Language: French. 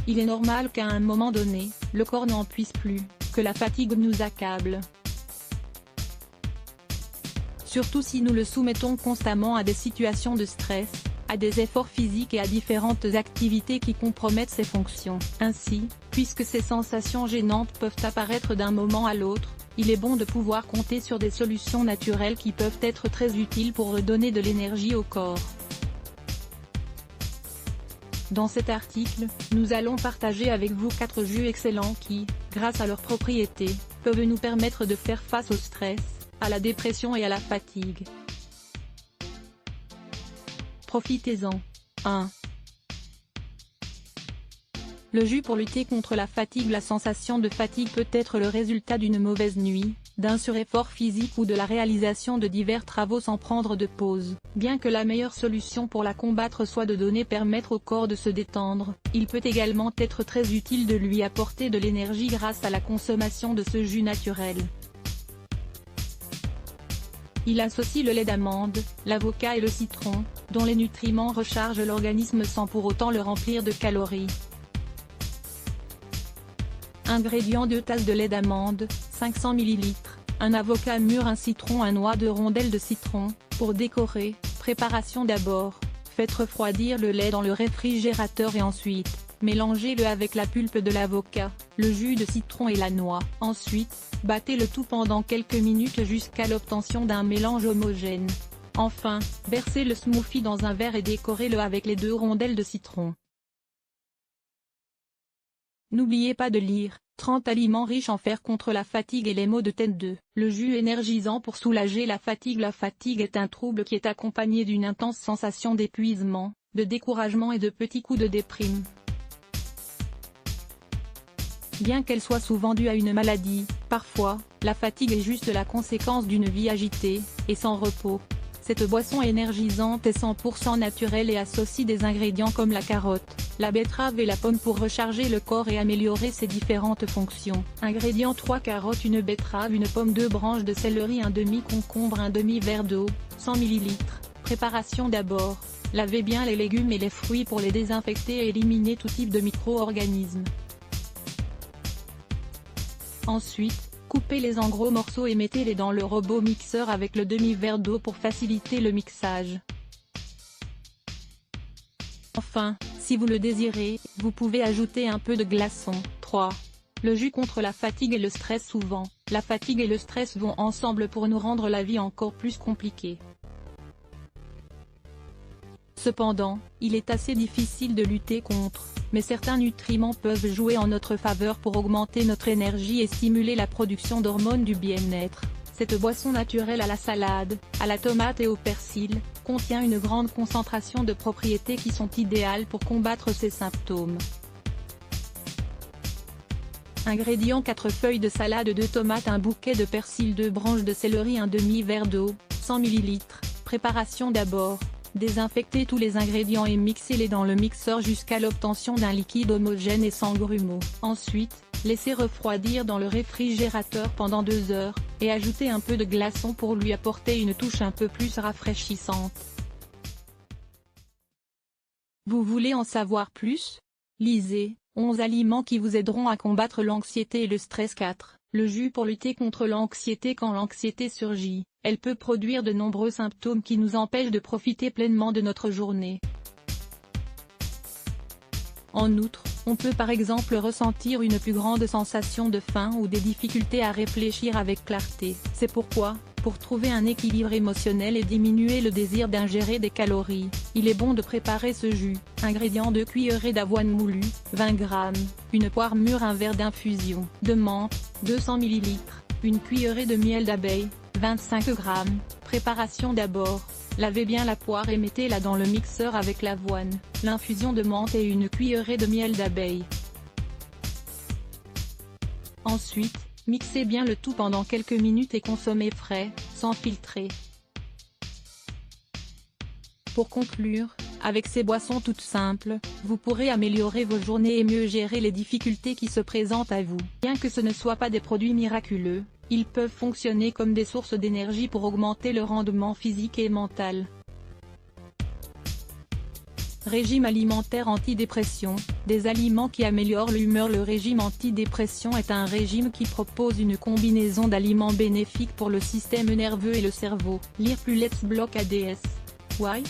Il est normal qu'à un moment donné, le corps n'en puisse plus, que la fatigue nous accable. Surtout si nous le soumettons constamment à des situations de stress, à des efforts physiques et à différentes activités qui compromettent ses fonctions. Ainsi, puisque ces sensations gênantes peuvent apparaître d'un moment à l'autre, il est bon de pouvoir compter sur des solutions naturelles qui peuvent être très utiles pour redonner de l'énergie au corps. Dans cet article, nous allons partager avec vous 4 jus excellents qui, grâce à leurs propriétés, peuvent nous permettre de faire face au stress, à la dépression et à la fatigue. Profitez-en. 1. Le jus pour lutter contre la fatigue. La sensation de fatigue peut être le résultat d'une mauvaise nuit, d'un sureffort physique ou de la réalisation de divers travaux sans prendre de pause. Bien que la meilleure solution pour la combattre soit de permettre au corps de se détendre, il peut également être très utile de lui apporter de l'énergie grâce à la consommation de ce jus naturel. Il associe le lait d'amande, l'avocat et le citron, dont les nutriments rechargent l'organisme sans pour autant le remplir de calories. Ingrédients: 2 tasses de lait d'amande, 500 ml, un avocat mûr, un citron, un noix de rondelles de citron. Pour décorer, préparation d'abord, faites refroidir le lait dans le réfrigérateur et ensuite, mélangez-le avec la pulpe de l'avocat, le jus de citron et la noix. Ensuite, battez le tout pendant quelques minutes jusqu'à l'obtention d'un mélange homogène. Enfin, versez le smoothie dans un verre et décorez-le avec les 2 rondelles de citron. N'oubliez pas de lire 30 aliments riches en fer contre la fatigue et les maux de tête. 2. Le jus énergisant pour soulager la fatigue. La fatigue est un trouble qui est accompagné d'une intense sensation d'épuisement, de découragement et de petits coups de déprime. Bien qu'elle soit souvent due à une maladie, parfois, la fatigue est juste la conséquence d'une vie agitée, et sans repos. Cette boisson énergisante est 100% naturelle et associe des ingrédients comme la carotte, la betterave et la pomme pour recharger le corps et améliorer ses différentes fonctions. Ingrédients: 3 carottes, une betterave, une pomme, 2 branches de céleri, un demi-concombre, un demi-verre d'eau, 100 ml. Préparation d'abord, lavez bien les légumes et les fruits pour les désinfecter et éliminer tout type de micro-organismes. Ensuite, coupez-les en gros morceaux et mettez-les dans le robot mixeur avec le demi-verre d'eau pour faciliter le mixage. Enfin, si vous le désirez, vous pouvez ajouter un peu de glaçon. 3. Le jus contre la fatigue et le stress. Souvent, la fatigue et le stress vont ensemble pour nous rendre la vie encore plus compliquée. Cependant, il est assez difficile de lutter contre, mais certains nutriments peuvent jouer en notre faveur pour augmenter notre énergie et stimuler la production d'hormones du bien-être. Cette boisson naturelle à la salade, à la tomate et au persil, contient une grande concentration de propriétés qui sont idéales pour combattre ces symptômes. Ingrédients: 4 feuilles de salade, 2 tomates, un bouquet de persil, 2 branches de céleri, un demi-verre d'eau, 100 ml. Préparation d'abord, désinfectez tous les ingrédients et mixez-les dans le mixeur jusqu'à l'obtention d'un liquide homogène et sans grumeaux. Ensuite, laissez refroidir dans le réfrigérateur pendant 2 heures, et ajoutez un peu de glaçon pour lui apporter une touche un peu plus rafraîchissante. Vous voulez en savoir plus? Lisez 11 aliments qui vous aideront à combattre l'anxiété et le stress. 4. Le jus pour lutter contre l'anxiété. Quand l'anxiété surgit, elle peut produire de nombreux symptômes qui nous empêchent de profiter pleinement de notre journée. En outre, on peut par exemple ressentir une plus grande sensation de faim ou des difficultés à réfléchir avec clarté. C'est pourquoi, pour trouver un équilibre émotionnel et diminuer le désir d'ingérer des calories, il est bon de préparer ce jus. Ingrédients: 2 cuillerées d'avoine moulue, 20 g, une poire mûre, un verre d'infusion de menthe, 200 ml, une cuillerée de miel d'abeille, 25 g. Préparation d'abord, lavez bien la poire et mettez-la dans le mixeur avec l'avoine, l'infusion de menthe et une cuillerée de miel d'abeille. Ensuite, mixez bien le tout pendant quelques minutes et consommez frais, sans filtrer. Pour conclure, avec ces boissons toutes simples, vous pourrez améliorer vos journées et mieux gérer les difficultés qui se présentent à vous. Bien que ce ne soient pas des produits miraculeux, ils peuvent fonctionner comme des sources d'énergie pour augmenter le rendement physique et mental. Régime alimentaire antidépression, des aliments qui améliorent l'humeur. Le régime antidépression est un régime qui propose une combinaison d'aliments bénéfiques pour le système nerveux et le cerveau. Lire plus. Let's block ADS. Why?